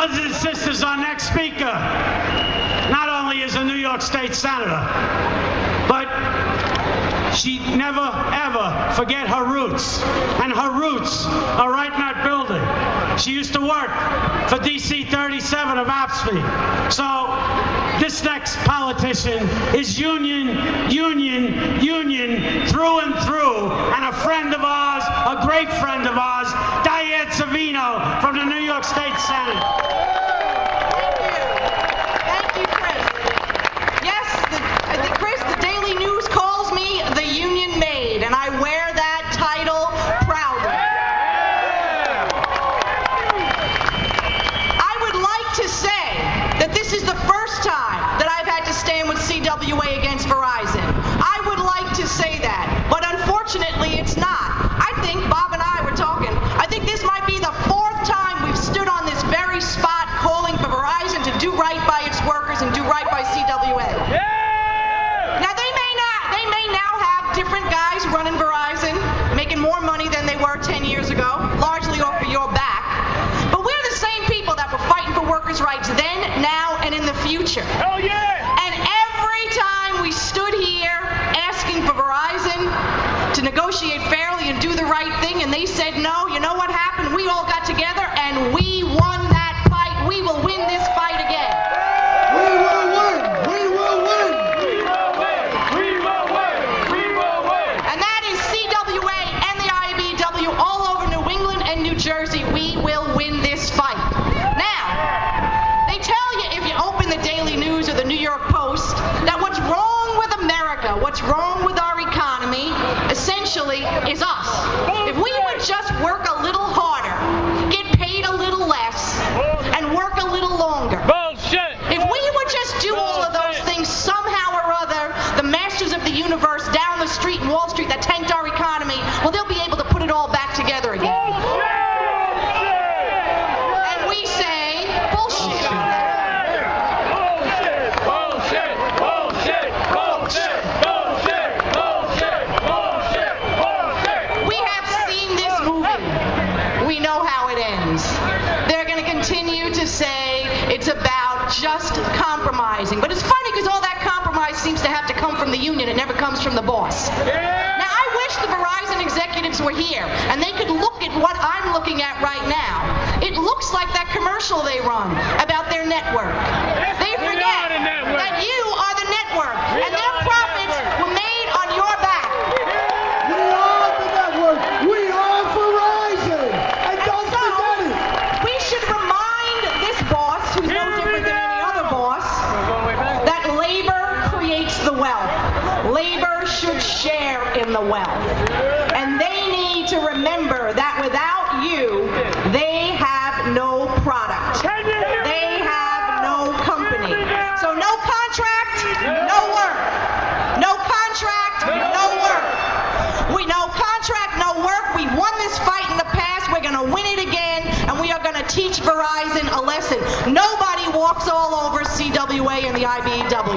Brothers and sisters, our next speaker not only is a New York State Senator, but she never, ever forget her roots. And her roots are right in that building. She used to work for DC 37 of APSPI. So this next politician is union through and through, and a friend of ours, a great friend of ours, Diane Savino from the New York State Senate. Thank you, Chris. Yes, Chris, the Daily News calls me the Union Maid, and I wear that title proudly. I would like to say that this is the first time that I've had to stand with CWA against Verizon. I would like to say that, but unfortunately it's not. I think, Bob and I were talking, I think this might be the fourth time we've stood on this very spot calling for Verizon to do right by its workers and do right by CWA. Now they may now have different guys running Verizon, making more money than they were 10 years ago, largely off of your back. But we're the same people that were fighting for workers' rights then, now, and in the future. Hell yeah! And every time we stood here asking for Verizon to negotiate fairly and do the right thing, and they said no, you know what happened? We all got together and we won that fight. We will win this fight again. We will win! We will win! We will win! We will win! We will win! And that is CWA and the IBW all over New England and New Jersey. We will win this fight. Now, they tell you if you open the Daily News or the New York Post that what's wrong with America, what's wrong with our economy, essentially is us. If we would just work a little harder, get paid a little less, and work a little longer. Bullshit! If we would just do all of those things somehow or other, the masters of the universe down the street in Wall Street that tanked our economy, well, they'll be able to put it all back together again. And we say, bullshit. Bullshit! Bullshit! Bullshit! Bullshit! Bullshit! Bullshit! Bullshit! We have seen this movie. We know how it ends. They're going to continue to say it's about just compromising. But it's funny because all that compromise seems to have to come from the union. It never comes from the boss. Now, I wish the Verizon executives were here and they could look at what I'm looking at right now. It looks like that commercial they run about their network. They forget that you are the network and their profits were made on your back. We are the network! We are Verizon! And don't forget it! We should remind this boss, who's no different than any other boss, that labor creates the wealth. Labor should share in the wealth. And they need to remember that without you, they have no product. They have no company. So no contract, no work. No contract, no work. We no contract, no work. We've won this fight in the past. We're going to win it again, and we are going to teach Verizon a lesson. Nobody walks all over CWA and the IBEW.